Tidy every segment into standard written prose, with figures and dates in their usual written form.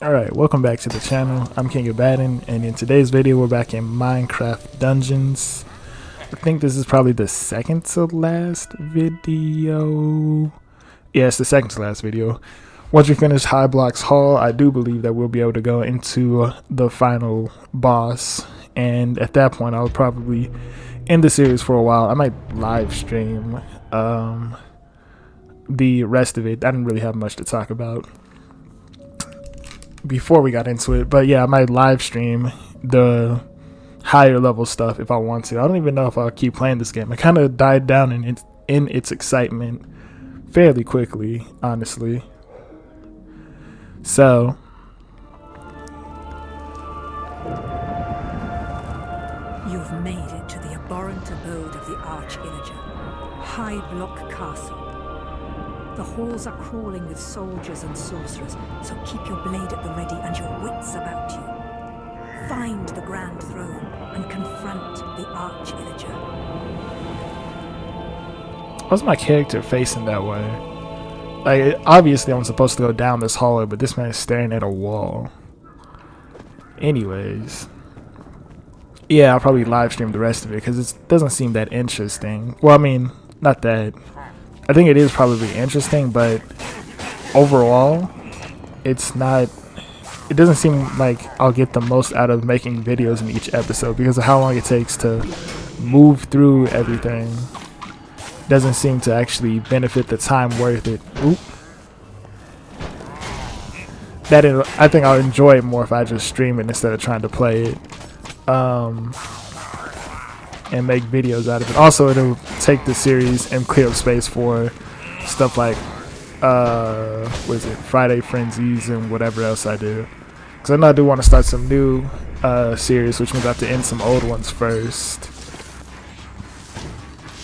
Alright, welcome back to the channel. I'm King Abaddon, and in today's video we're back in Minecraft Dungeons. I think this is probably the second to last video. Yeah, it's the second to last video. Once we finish Highblock Hall, I do believe that we'll be able to go into the final boss, and at that point I'll probably end the series for a while. I might live stream the rest of it. I didn't really have much to talk about before we got into it, but yeah, I might live stream the higher level stuff if I want to. I don't even know if I'll keep playing this game. It kind of died down in its excitement fairly quickly, honestly. So you've made it to the abhorrent abode of the Arch Illiger, Highblock Castle. The halls are crawling with soldiers and sorcerers, so keep your blade at the ready and your wits about you. Find the Grand Throne and confront the Arch Illiger. Why's my character facing that way? Like, obviously I'm supposed to go down this hallway, but this man is staring at a wall. Anyways. Yeah, I'll probably live stream the rest of it because it doesn't seem that interesting. Well, I mean, not that. I think it is probably interesting, but overall, it's not. It doesn't seem like I'll get the most out of making videos in each episode because of how long it takes to move through everything. Doesn't seem to actually benefit the time worth it. Oop. I think I'll enjoy it more if I just stream it instead of trying to play it. And make videos out of it. Also, it'll take the series and clear up space for stuff like what is it, Friday Frenzies and whatever else I do. Because I know I do want to start some new series, which means I have to end some old ones first.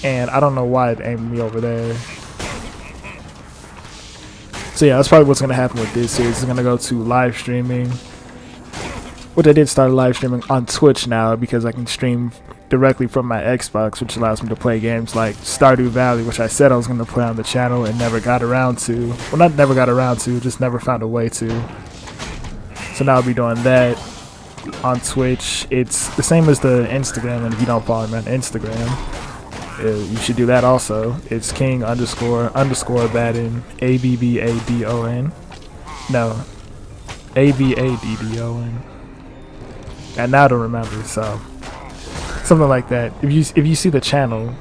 And I don't know why it aimed me over there. So yeah, that's probably what's going to happen with this series. It's going to go to live streaming, which I did start live streaming on Twitch now because I can stream directly from my Xbox, which allows me to play games like Stardew Valley, which I said I was going to play on the channel and never got around to. Well, not never got around to, just never found a way to. So now I'll be doing that on Twitch. It's the same as the Instagram, and if you don't follow me on Instagram, you should do that also. It's King__Abaddon, ABBADON. No, ABADDON. And now I don't remember, so something like that. If you see the channel,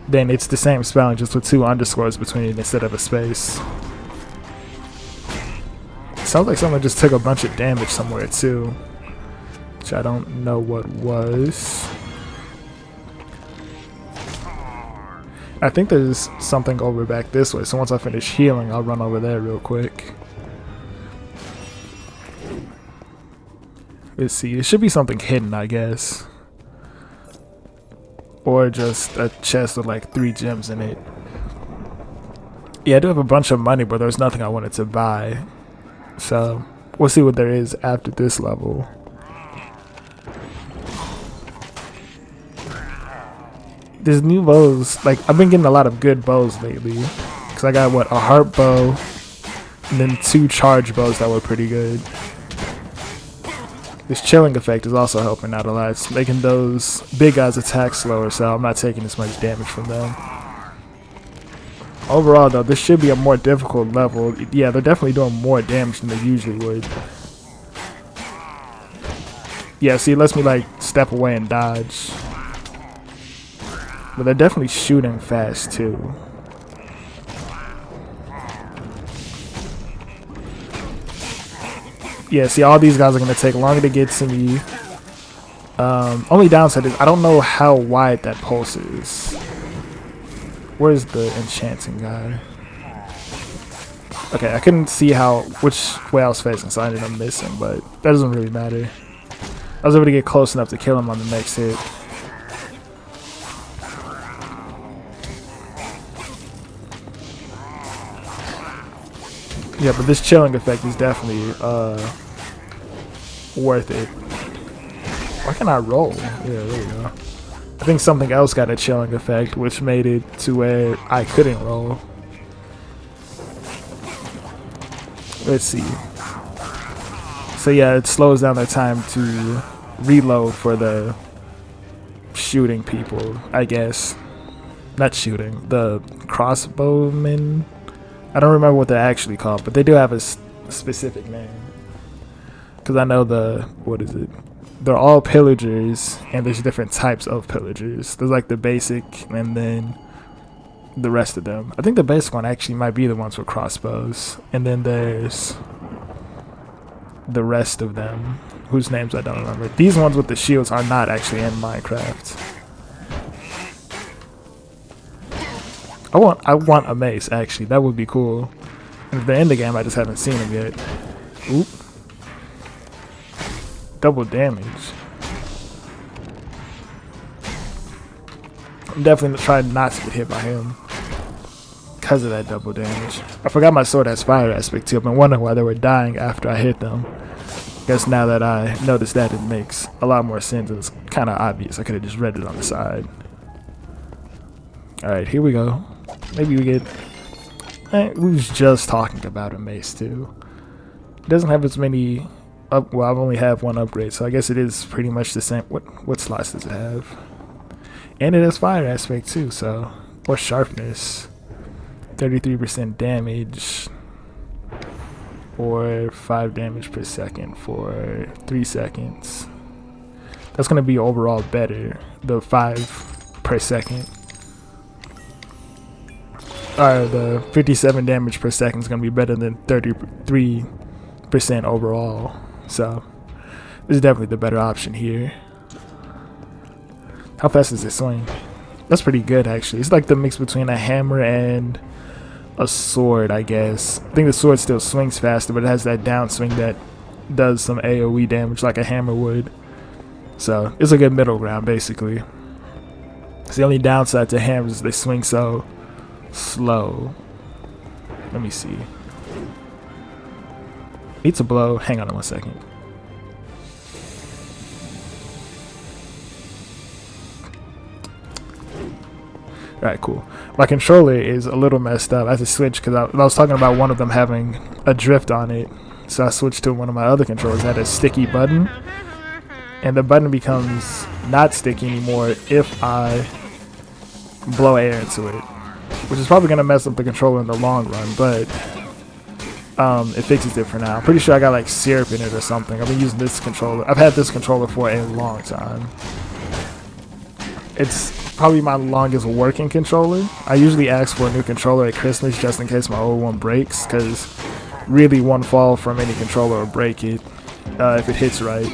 then it's the same spelling, just with 2 underscores between it instead of a space. Sounds like someone just took a bunch of damage somewhere too, which I don't know what was. I think there's something over back this way, so once I finish healing, I'll run over there real quick. Let's see, it should be something hidden, I guess. Or just a chest with like 3 gems in it. Yeah, I do have a bunch of money, but there's nothing I wanted to buy. So, we'll see what there is after this level. There's new bows. Like, I've been getting a lot of good bows lately. Because I got, what, a heart bow. And then 2 charge bows that were pretty good. This chilling effect is also helping out a lot. It's making those big guys attack slower, so I'm not taking as much damage from them. Overall, though, this should be a more difficult level. Yeah, they're definitely doing more damage than they usually would. Yeah, see, it lets me, like, step away and dodge. But they're definitely shooting fast, too. Yeah, see, all these guys are going to take longer to get to me. Only downside is I don't know how wide that pulse is. Where's the enchanting guy? Okay, I couldn't see which way I was facing, so I ended up missing, but that doesn't really matter. I was able to get close enough to kill him on the next hit. Yeah, but this chilling effect is definitely worth it. Why can't I roll? Yeah, there we go. I think something else got a chilling effect, which made it to where I couldn't roll. Let's see. So yeah, it slows down their time to reload for the shooting people, I guess. Not shooting, the crossbowmen. I don't remember what they're actually called, but they do have a specific name. Because I know what is it? They're all pillagers, and there's different types of pillagers. There's like the basic, and then the rest of them. I think the basic one actually might be the ones with crossbows. And then there's the rest of them, whose names I don't remember. These ones with the shields are not actually in Minecraft. I want a mace, actually. That would be cool. And if they're in the game, I just haven't seen them yet. Oop. Double damage. I'm definitely trying not to get hit by him because of that double damage. I forgot my sword has fire aspect too. I've been wondering why they were dying after I hit them. Guess now that I noticed that, it makes a lot more sense. It's kind of obvious. I could have just read it on the side. Alright, here we go. Maybe we get... we was just talking about a mace too. It doesn't have as many... well, I've only have one upgrade, so I guess it is pretty much the same. What slots does it have? And it has fire aspect too, so... Or sharpness. 33% damage. Or 5 damage per second for 3 seconds. That's going to be overall better. The 5 per second. The 57 damage per second is going to be better than 33% overall. So, this is definitely the better option here. How fast does it swing? That's pretty good, actually. It's like the mix between a hammer and a sword, I guess. I think the sword still swings faster, but it has that downswing that does some AoE damage like a hammer would. So, it's a good middle ground, basically. It's the only downside to hammers is they swing so slow. Let me see. Need to blow. Hang on 1 second. Alright, cool. My controller is a little messed up. I had to switch because I was talking about one of them having a drift on it. So I switched to one of my other controllers that had a sticky button. And the button becomes not sticky anymore if I blow air into it. Which is probably going to mess up the controller in the long run, but it fixes it for now. I'm pretty sure I got like syrup in it or something. I've been using this controller. I've had this controller for a long time. It's probably my longest working controller. I usually ask for a new controller at Christmas just in case my old one breaks, because really one fall from any controller will break it if it hits right.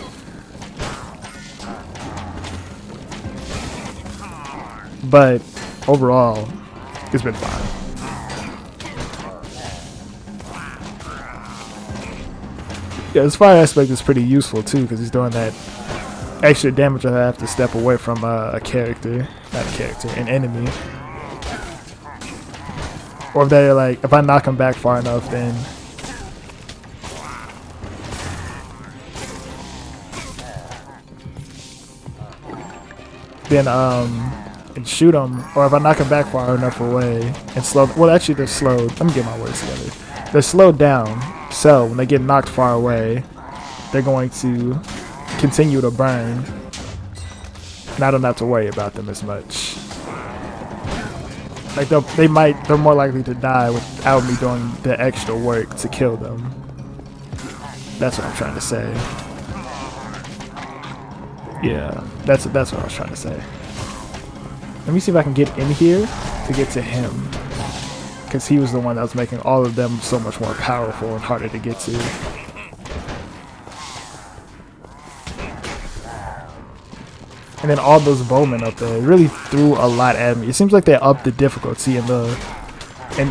But overall, it's been fine. Yeah, his fire aspect is pretty useful too, because he's doing that extra damage I have to step away from a character. Not a character, an enemy. Or if they're like, if I knock him back far enough, then and shoot them, or if I knock them back far enough away and slow. Well, actually, they're slowed. Let me get my words together. They're slowed down, so when they get knocked far away, they're going to continue to burn. And I don't have to worry about them as much. Like they're more likely to die without me doing the extra work to kill them. That's what I'm trying to say. Yeah, that's what I was trying to say. Let me see if I can get in here to get to him, because he was the one that was making all of them so much more powerful and harder to get to. And then all those bowmen up there really threw a lot at me. It seems like they upped the difficulty in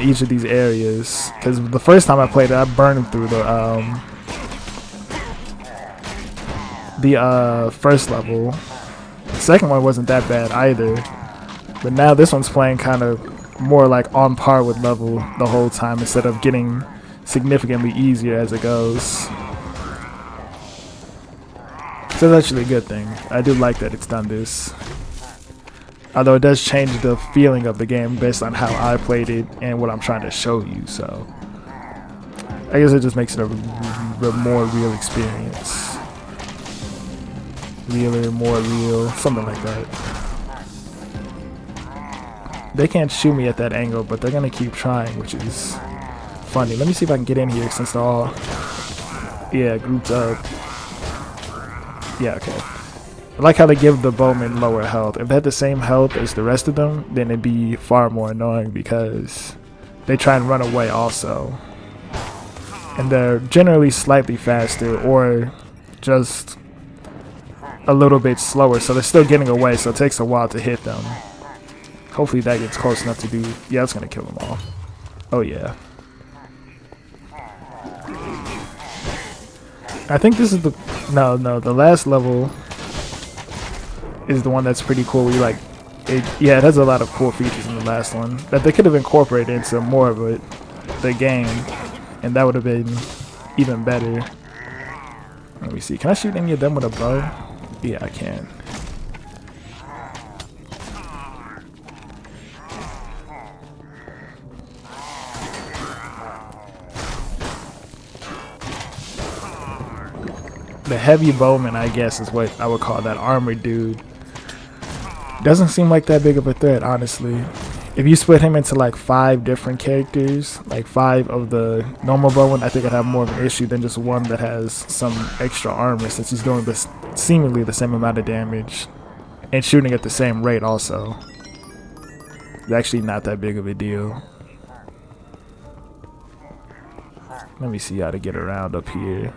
each of these areas, because the first time I played it, I burned through the first level. The second one wasn't that bad either, but now this one's playing kind of more like on par with level the whole time instead of getting significantly easier as it goes. So that's actually a good thing. I do like that it's done this. Although it does change the feeling of the game based on how I played it and what I'm trying to show you, so I guess it just makes it a more real experience. Realer, more real, something like that. They can't shoot me at that angle, but they're gonna keep trying, which is funny. Let me see if I can get in here since they're all, yeah, grouped up. Yeah, okay. I like how they give the bowmen lower health. If they had the same health as the rest of them, then it'd be far more annoying because they try and run away also. And they're generally slightly faster or just a little bit slower, so they're still getting away, so it takes a while to hit them. Hopefully that gets close enough to do, yeah, it's gonna kill them all. Oh yeah. I think this is the, no, the last level is the one that's pretty cool. Where you like, yeah, it has a lot of cool features in the last one that they could have incorporated into more of it, the game, and that would have been even better. Let me see. Can I shoot any of them with a bow? Yeah, I can. The heavy bowman, I guess, is what I would call that armored dude. Doesn't seem like that big of a threat, honestly. If you split him into like 5 different characters, like 5 of the normal bowman, I think I'd have more of an issue than just one that has some extra armor, since he's doing this seemingly the same amount of damage and shooting at the same rate also. It's actually not that big of a deal. Let me see how to get around up here.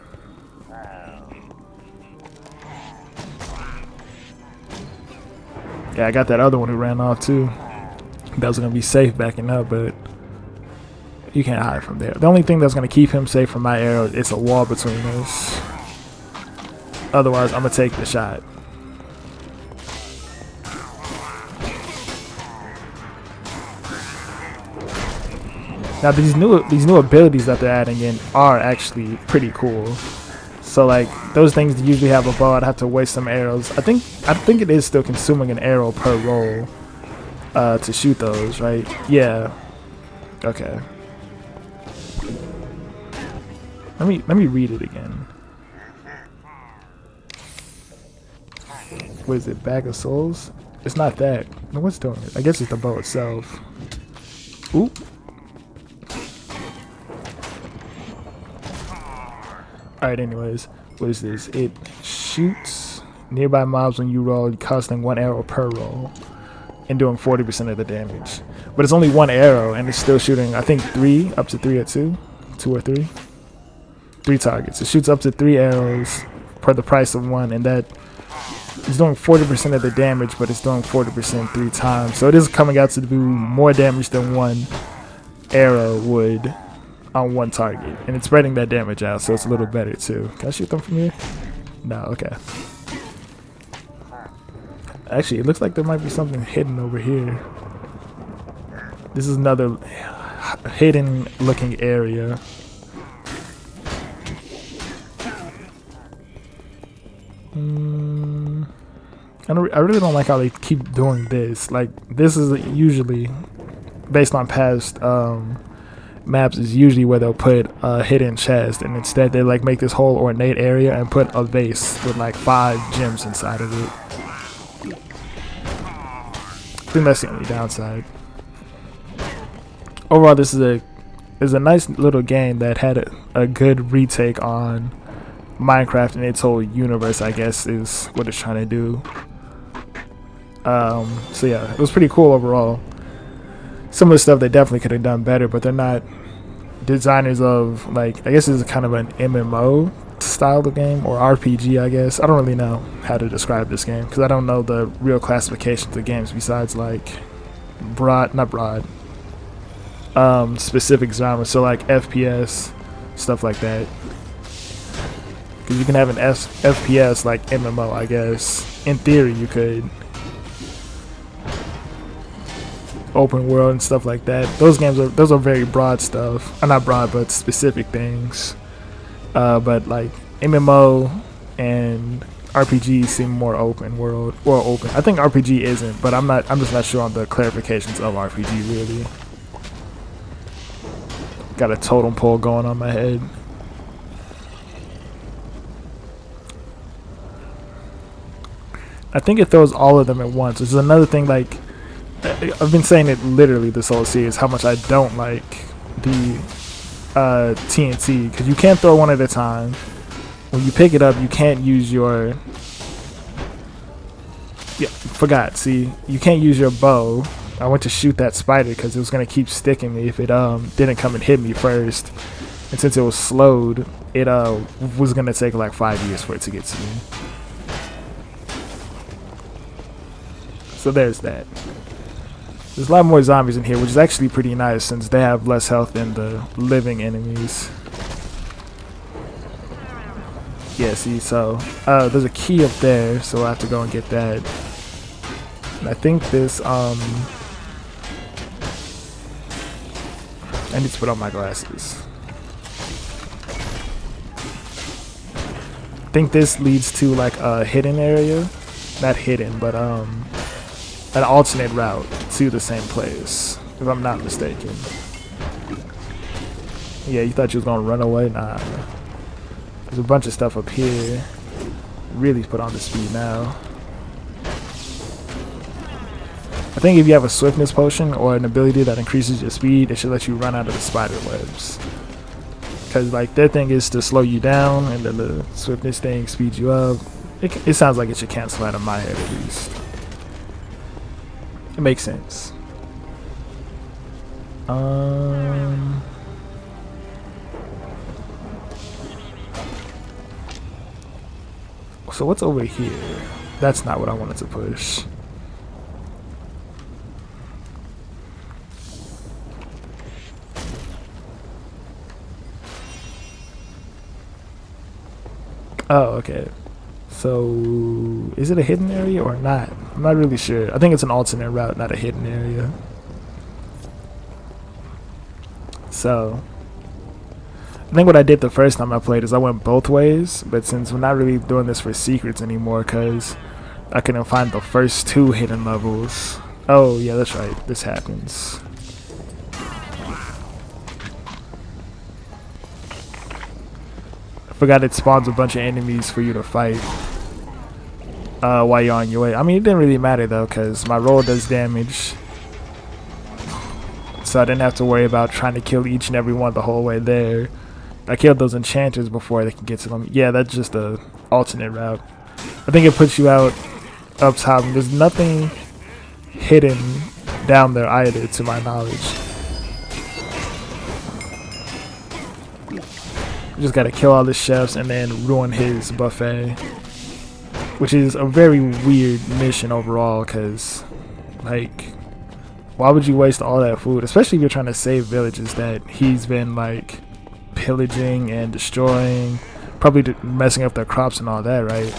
Yeah, I got that other one who ran off too. That was gonna be safe backing up, but you can't hide from there. The only thing that's gonna keep him safe from my arrow is a wall between us. Otherwise, I'm gonna take the shot. Now these new abilities that they're adding in are actually pretty cool. So like those things usually have a bow. I'd have to waste some arrows. I think it is still consuming an arrow per roll to shoot those, right? Yeah. Okay. Let me read it again. What is it? Bag of souls? It's not that. No, what's doing it? I guess it's the bow itself. Oop. Alright, anyways, what is this? It shoots nearby mobs when you roll, costing 1 arrow per roll and doing 40% of the damage. But it's only 1 arrow and it's still shooting, I think 3, up to 3 or 2 or 3. 3 targets. It shoots up to 3 arrows per the price of 1, and that is doing 40% of the damage, but it's doing 40% 3 times. So it is coming out to do more damage than 1 arrow would on 1 target, and it's spreading that damage out, so it's a little better too. Can I shoot them from here? No, okay. Actually, it looks like there might be something hidden over here. This is another hidden looking area. I really don't like how they keep doing this. Like, this is usually based on past maps, is usually where they'll put a hidden chest, and instead they like make this whole ornate area and put a vase with like 5 gems inside of it. I think that's the only downside. Overall, this is a nice little game that had a good retake on Minecraft and its whole universe, I guess, is what it's trying to do. So yeah, it was pretty cool overall. Some of the stuff they definitely could have done better, but they're not designers of, like, I guess it's kind of an MMO style of game, or RPG, I guess. I don't really know how to describe this game because I don't know the real classifications of games besides like specific genres, so like FPS, stuff like that. Because you can have an FPS like MMO, I guess. In theory, you could. Open world and stuff like that. Those are very broad stuff. Not broad, but specific things. But like MMO and RPG seem more open world, or open. I think RPG isn't, but I'm just not sure on the clarifications of RPG really. Got a totem pole going on my head. I think it throws all of them at once, which is another thing. Like, I've been saying it literally this whole series, how much I don't like the TNT, because you can't throw one at a time. When you pick it up, you can't use your see, you can't use your bow. I went to shoot that spider because it was going to keep sticking me if it didn't come and hit me first, and since it was slowed, it was going to take like 5 years for it to get to me. So there's that. There's a lot more zombies in here, which is actually pretty nice since they have less health than the living enemies. Yeah, see, so there's a key up there, so I have to go and get that. And I think this, I need to put on my glasses. I think this leads to like a hidden area. Not hidden, but an alternate route to the same place, if I'm not mistaken. Yeah, you thought you was gonna run away? Nah. There's a bunch of stuff up here. Really put on the speed now. I think if you have a swiftness potion or an ability that increases your speed, it should let you run out of the spider webs. Because like their thing is to slow you down, and then the swiftness thing speeds you up. It sounds like it should cancel out of my head at least. It makes sense. So what's over here? That's not what I wanted to push. Oh, okay. So, is it a hidden area or not? I'm not really sure. I think it's an alternate route, not a hidden area. So, I think what I did the first time I played is I went both ways, but since we're not really doing this for secrets anymore, because I couldn't find the first 2 hidden levels. Oh, yeah, that's right. This happens. I forgot it spawns a bunch of enemies for you to fight while you're on your way. I mean, it didn't really matter though, because my roll does damage, so I didn't have to worry about trying to kill each and every one the whole way there. I killed those enchanters before they can get to them. Yeah, that's just a alternate route. I think it puts you out up top. There's nothing hidden down there either, to my knowledge. You just gotta kill all the chefs and then ruin his buffet, which is a very weird mission overall, because like, why would you waste all that food, especially if you're trying to save villages that he's been like pillaging and destroying, probably messing up their crops and all that, right?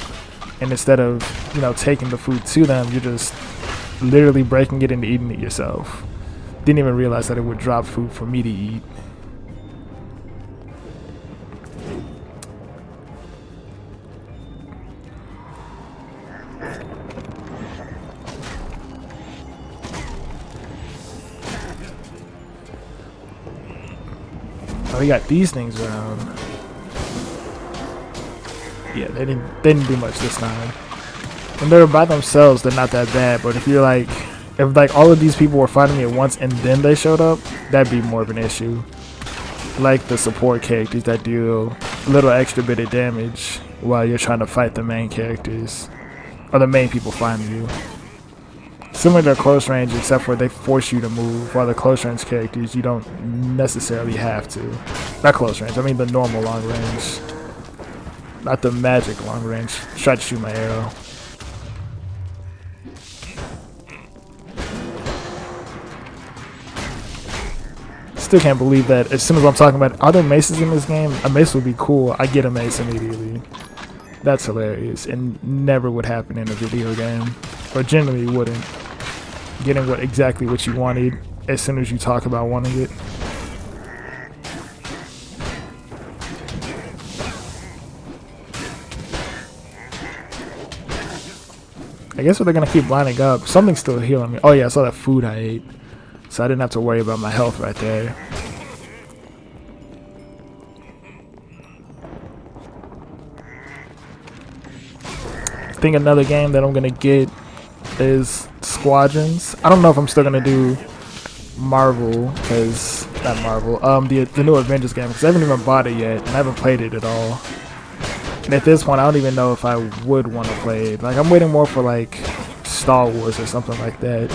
And instead of, you know, taking the food to them, you're just literally breaking it and eating it yourself. Didn't even realize that it would drop food for me to eat. Oh, we got these things around. Yeah, they didn't do much this time. When they're by themselves, they're not that bad. But if you're like, if like all of these people were fighting me at once and then they showed up, that'd be more of an issue. Like the support characters that deal a little extra bit of damage while you're trying to fight the main characters, or the main people fighting you. Similar to close range, except for they force you to move, while the close range characters, you don't necessarily have to. Not close range, I mean the normal long range. Not the magic long range. Try to shoot my arrow. Still can't believe that as soon as I'm talking about, are there maces in this game? A mace would be cool. I get a mace immediately. That's hilarious, and never would happen in a video game, or generally wouldn't. Getting exactly what you wanted as soon as you talk about wanting it. I guess what they're gonna keep lining up. Something's still healing me. Oh yeah, I saw that food I ate, so I didn't have to worry about my health right there. think another game that I'm gonna get is Squadrons. I don't know if I'm still gonna do Marvel, because not Marvel. The new Avengers game, because I haven't even bought it yet and I haven't played it at all. And at this point, I don't even know if I would want to play it. Like, I'm waiting more for like Star Wars or something like that.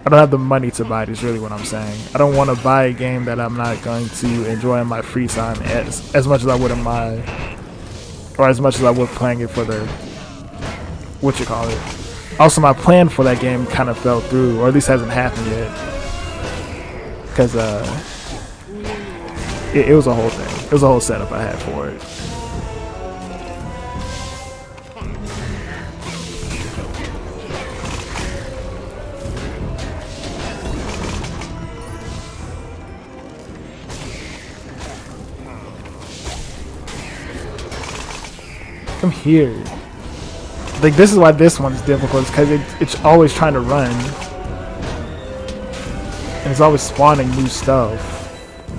I don't have the money to buy it, is really what I'm saying. I don't want to buy a game that I'm not going to enjoy in my free time as much as I would in my, or as much as I would playing it for the, what you call it. Also, my plan for that game kind of fell through, or at least hasn't happened yet. Because it was a whole thing. It was a whole setup I had for it. Come here. Like, this is why this one's difficult, because it's always trying to run. And it's always spawning new stuff.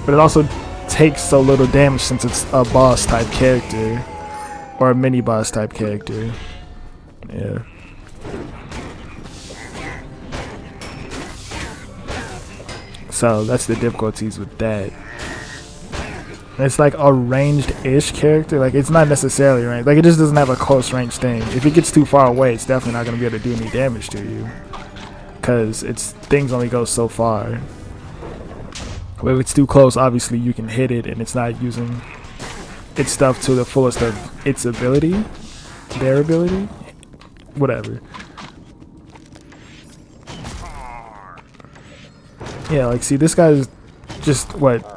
But it also takes so little damage since it's a boss type character. Or a mini boss type character. Yeah. So that's the difficulties with that. It's like a ranged-ish character. Like, it's not necessarily ranged. Like, it just doesn't have a close range thing. If it gets too far away, it's definitely not going to be able to do any damage to you. Because things only go so far. But if it's too close, obviously you can hit it and it's not using its stuff to the fullest of its ability. Their ability. Whatever. Yeah, like, see, this guy's just, what?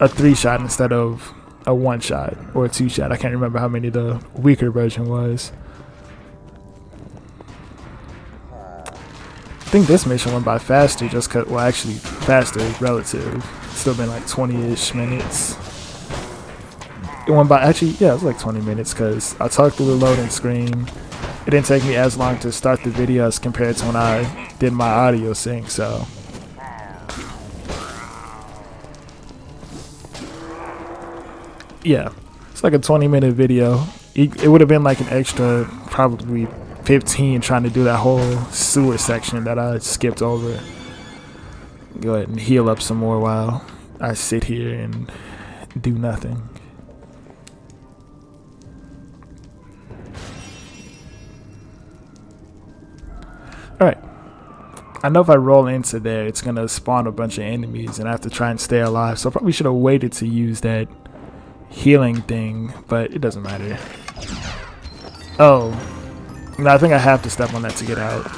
A 3-shot instead of a 1-shot or a 2-shot. I can't remember how many the weaker version was. I think this mission went by faster just cause, well, actually faster relative. Still been like 20-ish minutes. It went by, actually, yeah, it was like 20 minutes because I talked through the loading screen. It didn't take me as long to start the video as compared to when I did my audio sync, so. Yeah, it's like a 20-minute video. It would have been like an extra probably 15 trying to do that whole sewer section that I skipped over. Go ahead and heal up some more while I sit here and do nothing. Alright. I know if I roll into there, it's going to spawn a bunch of enemies and I have to try and stay alive. So I probably should have waited to use that healing thing, but it doesn't matter. Oh, no, I think I have to step on that to get out.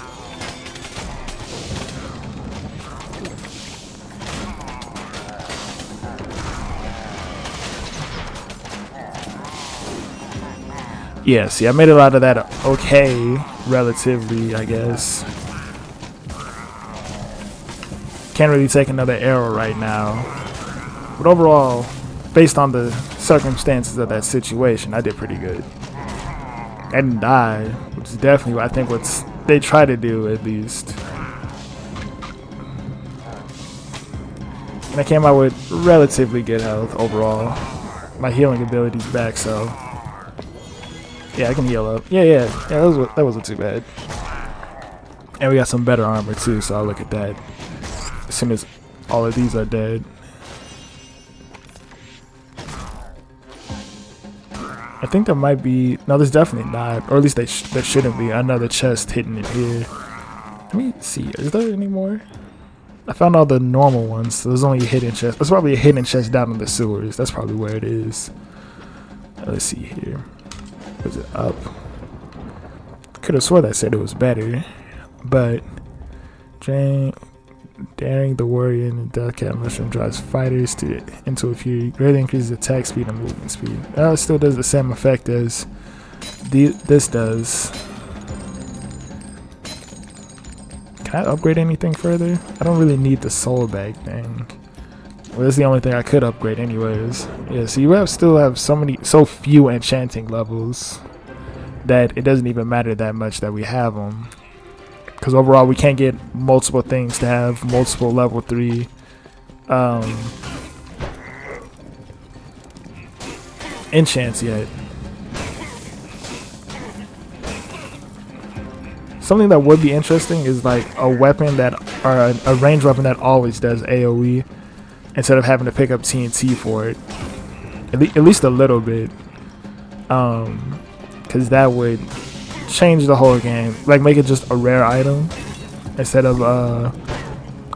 Yeah, see, I made it out of that okay, relatively, I guess. Can't really take another arrow right now, but overall, based on the circumstances of that situation, I did pretty good. I didn't die, which is definitely I think what they try to do at least. And I came out with relatively good health overall. My healing ability's back, so yeah, I can heal up. Yeah, that wasn't too bad. And we got some better armor too, so I'll look at that as soon as all of these are dead. I think there might be, no, there's definitely not, or at least there shouldn't be another chest hidden in here. Let me see, is there any more? I found all the normal ones, so there's only a hidden chest. There's probably a hidden chest down in the sewers. That's probably where it is. Let's see here. Was it up? Could have swore that said it was better, but daring the warrior and the deathcat mushroom drives fighters into a fury. Greatly increases attack speed and movement speed. It still does the same effect as this does. Can I upgrade anything further? I don't really need the soul bag thing. Well, that's the only thing I could upgrade anyways. Yeah, so you still have so few enchanting levels that it doesn't even matter that much that we have them. Because overall, we can't get multiple things to have multiple level 3 enchants yet. Something that would be interesting is like a weapon that, or a ranged weapon that always does AoE, instead of having to pick up TNT for it. At least a little bit. Because that would change the whole game. Like make it just a rare item instead of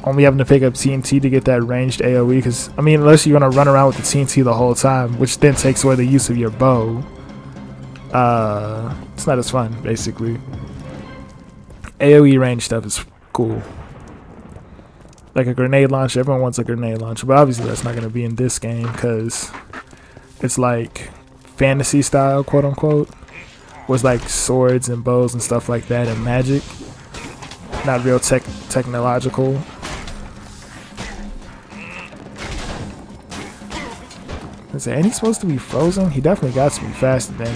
only having to pick up TNT to get that ranged AoE. Because, I mean, unless you're going to run around with the TNT the whole time, which then takes away the use of your bow, it's not as fun, basically. AoE range stuff is cool. Like a grenade launcher, everyone wants a grenade launcher, but obviously that's not going to be in this game because it's like fantasy style, quote unquote, was like swords and bows and stuff like that and magic, not real technological. And he's supposed to be frozen? He definitely got to be faster than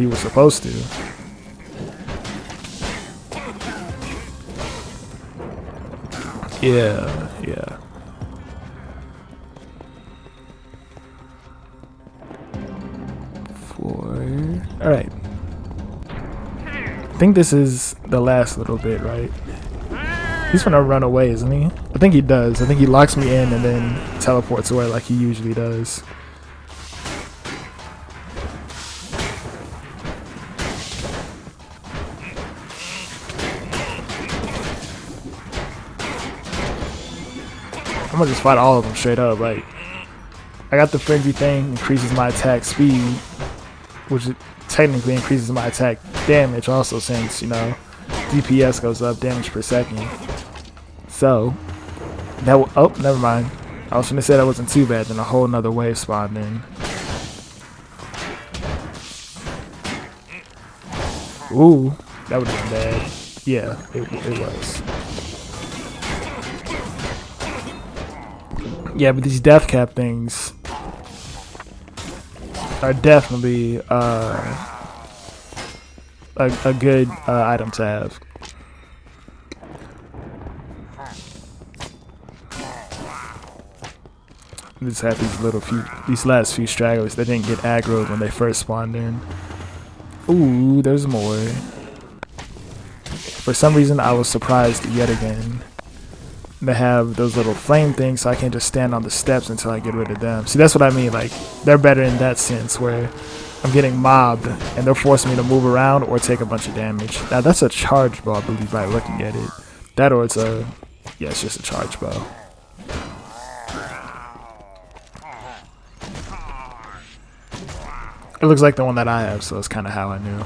he was supposed to. Yeah. Alright. I think this is the last little bit, right? He's gonna run away, isn't he? I think he does. I think he locks me in and then teleports away like he usually does. I'm gonna just fight all of them straight up. Like, I got the frenzy thing, increases my attack speed, which technically increases my attack damage also, since, you know, DPS goes up, damage per second. So that oh, never mind. I was gonna say that wasn't too bad. Then a whole nother wave spawned in. Ooh, that would have been bad. Yeah, it was. Yeah, but these death cap things are definitely a good item to have. Just have these last few stragglers that didn't get aggroed when they first spawned in. Ooh, there's more. For some reason, I was surprised yet again. They have those little flame things, so I can't just stand on the steps until I get rid of them. See, that's what I mean. Like, they're better in that sense, where I'm getting mobbed and they're forcing me to move around or take a bunch of damage. Now, that's a charge bow, I believe, by looking at it. That or it's a, yeah, it's just a charge bow. It looks like the one that I have, so that's kind of how I knew.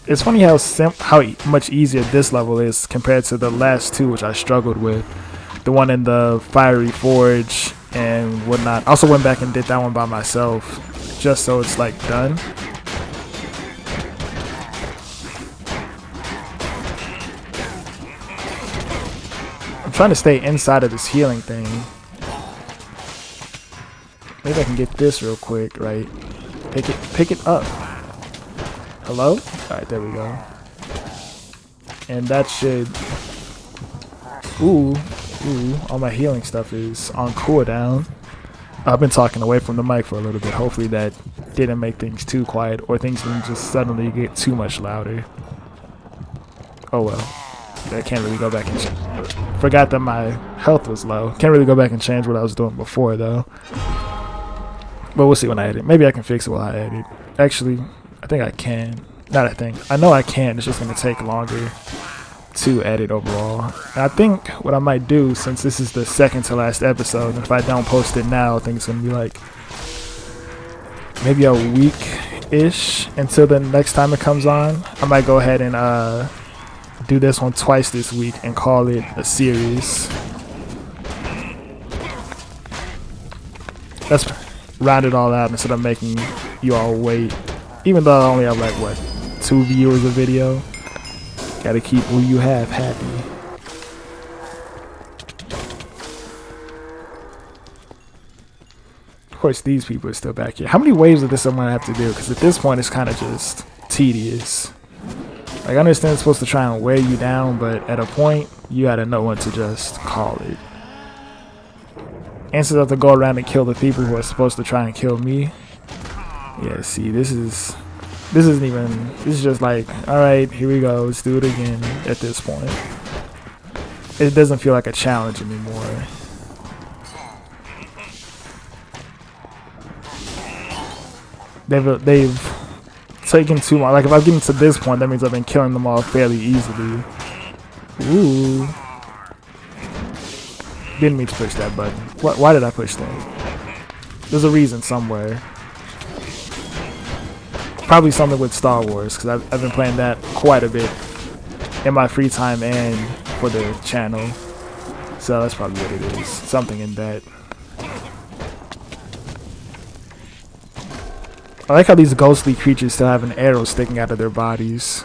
It's funny how much easier this level is compared to the last two, which I struggled with. The one in the Fiery Forge and whatnot. I also went back and did that one by myself, just so it's like done. I'm trying to stay inside of this healing thing. Maybe I can get this real quick, right? Pick it up. Hello? Alright, there we go. And that should... Ooh, all my healing stuff is on cooldown. I've been talking away from the mic for a little bit. Hopefully that didn't make things too quiet, or things didn't just suddenly get too much louder. Oh well. I can't really go back and change. Forgot that my health was low. Can't really go back and change what I was doing before, though. But we'll see when I edit. Maybe I can fix it while I edit. Actually, I think I can. Not I think. I know I can. It's just going to take longer to edit overall. And I think what I might do, since this is the second to last episode, and if I don't post it now, I think it's going to be like maybe a week-ish until the next time it comes on. I might go ahead and do this one twice this week and call it a series. Let's round it all out instead of making you all wait. Even though I only have like, what, 2 viewers a video? Gotta keep who you have happy. Of course, these people are still back here. How many waves of this I'm gonna have to do? Because at this point, it's kind of just tedious. Like, I understand it's supposed to try and wear you down, but at a point, you gotta know when to just call it. Instead of to go around and kill the people who are supposed to try and kill me. Yeah, see, this isn't even, this is just like, alright, here we go, let's do it again at this point. It doesn't feel like a challenge anymore. They've taken too long. Like, if I've gotten to this point, that means I've been killing them all fairly easily. Ooh. Didn't mean to push that button. Why did I push that? There's a reason somewhere. Probably something with Star Wars, because I've been playing that quite a bit in my free time and for the channel. So that's probably what it is. Something in that. I like how these ghostly creatures still have an arrow sticking out of their bodies.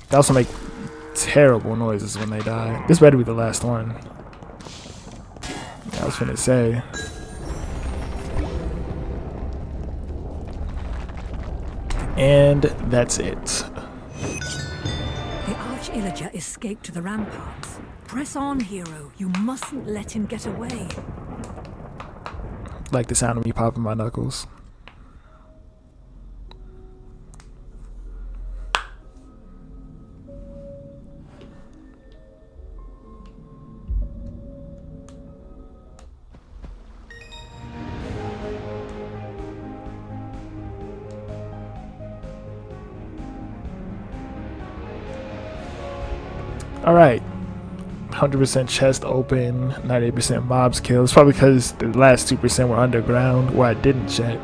They also make terrible noises when they die. This better be the last one. I was finna say. And that's it. The Arch Illiger escaped to the ramparts. Press on, hero. You mustn't let him get away. Like the sound of me popping my knuckles. Alright, 100% chest open, 98% mobs killed. It's probably because the last 2% were underground where I didn't check.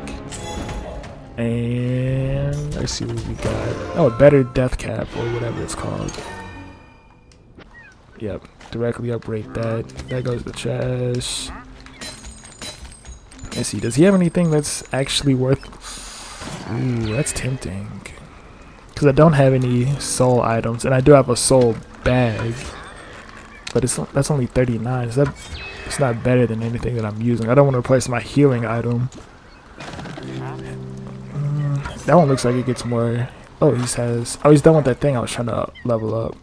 And let's see what we got. Oh, a better death cap or whatever it's called. Yep, directly upgrade that. That goes to trash. Let's see, does he have anything that's actually worth... Ooh, that's tempting. Because I don't have any soul items, and I do have a soul bag, but that's only 39. So it's not better than anything that I'm using. I don't want to replace my healing item. That one looks like it gets more. Oh, he's done with that thing I was trying to level up.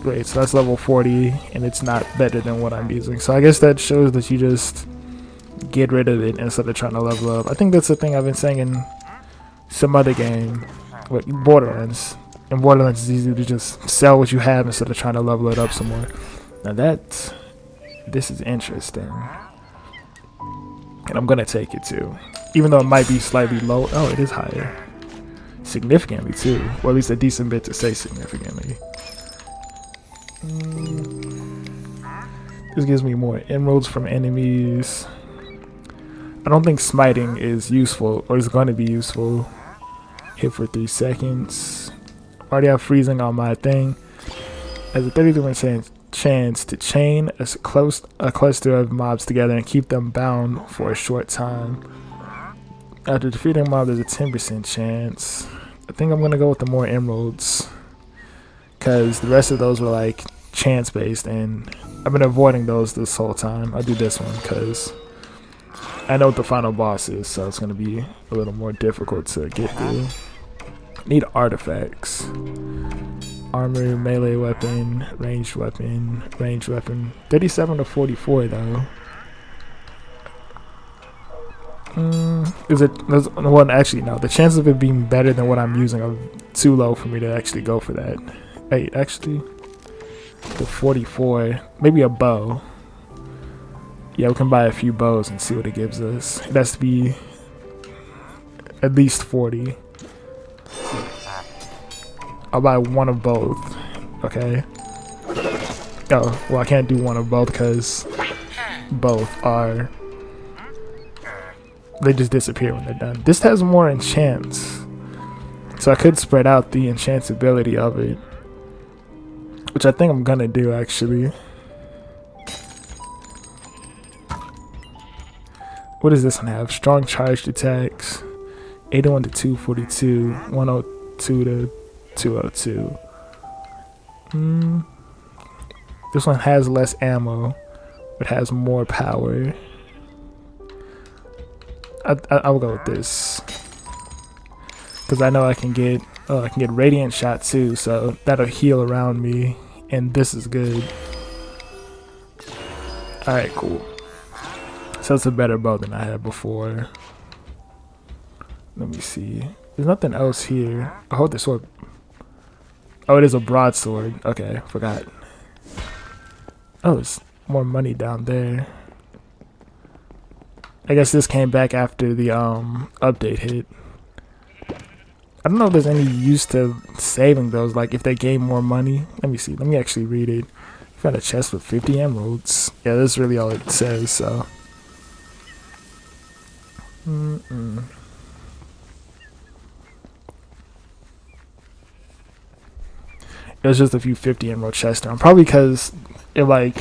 Great, so that's level 40, and it's not better than what I'm using. So I guess that shows that you just get rid of it instead of trying to level up. I think that's the thing I've been saying in some other game, like Borderlands. In Borderlands, it's easy to just sell what you have instead of trying to level it up some more. Now this is interesting. And I'm gonna take it too. Even though it might be slightly low. Oh, it is higher. Significantly too. Or at least a decent bit to say significantly. This gives me more emeralds from enemies. I don't think smiting is useful, or is going to be useful. Hit for 3 seconds. Already have freezing on my thing. Has a 33% chance to chain a cluster of mobs together and keep them bound for a short time. After defeating a mob, there's a 10% chance. I think I'm going to go with the more emeralds, because the rest of those were like chance based, and I've been avoiding those this whole time. I'll do this one because I know what the final boss is, so it's going to be a little more difficult to get through. Need artifacts. Armor, melee weapon, ranged weapon, ranged weapon. 37 to 44 though. Is it? Well, actually no. The chances of it being better than what I'm using are too low for me to actually go for that. Hey, actually, the 44. Maybe a bow. Yeah, we can buy a few bows and see what it gives us. It has to be at least 40. I'll buy one of both. Okay. Oh, well, I can't do one of both because both are... They just disappear when they're done. This has more enchants, so I could spread out the enchantability of it, which I think I'm gonna do actually. What does this one have? Strong charged attacks, 81 to 242, 102 to 202. This one has less ammo, but has more power. I'll go with this because I know I can get radiant shot too, so that'll heal around me, and this is good. Alright, cool. So it's a better bow than I had before. Let me see. There's nothing else here. I hold this sword. Oh, it is a broadsword. Okay, forgot. Oh, there's more money down there. I guess this came back after the update hit. I don't know if there's any use to saving those, like if they gain more money. Let me see. Let me actually read it. Found a chest with 50 emeralds. Yeah, that's really all it says, so. There's just a few 50 emerald chests down. Probably because it like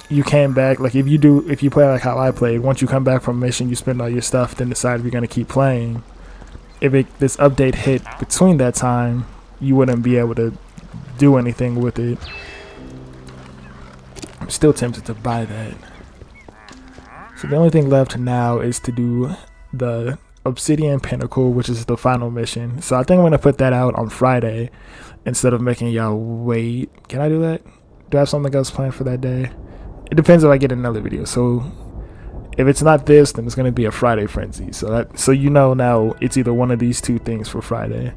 you came back, like if you play like how I played, once you come back from a mission, you spend all your stuff, then decide if you're gonna keep playing. If this update hit between that time, you wouldn't be able to do anything with it. I'm still tempted to buy that. So the only thing left now is to do the Obsidian Pinnacle, which is the final mission. So I think I'm gonna put that out on Friday instead of making y'all wait. Can I do that? Do I have something else planned for that day? It depends if I get another video. So if it's not this, then it's gonna be a Friday frenzy. So you know now it's either one of these two things for Friday.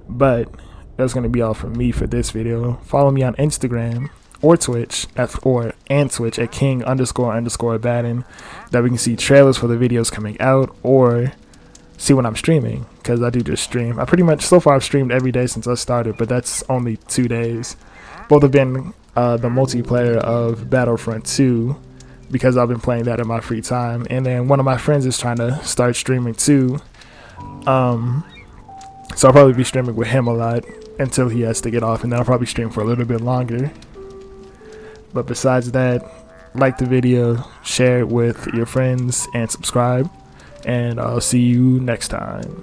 But that's gonna be all from me for this video. Follow me on Instagram or Twitch at king__Abaddon, that we can see trailers for the videos coming out or see when I'm streaming, because I do just stream. I pretty much so far I've streamed every day since I started, but that's only 2 days. Both have been the multiplayer of Battlefront 2, because I've been playing that in my free time, and then one of my friends is trying to start streaming too. So I'll probably be streaming with him a lot until he has to get off, and then I'll probably stream for a little bit longer. But besides that, like the video, share it with your friends, and subscribe. And I'll see you next time.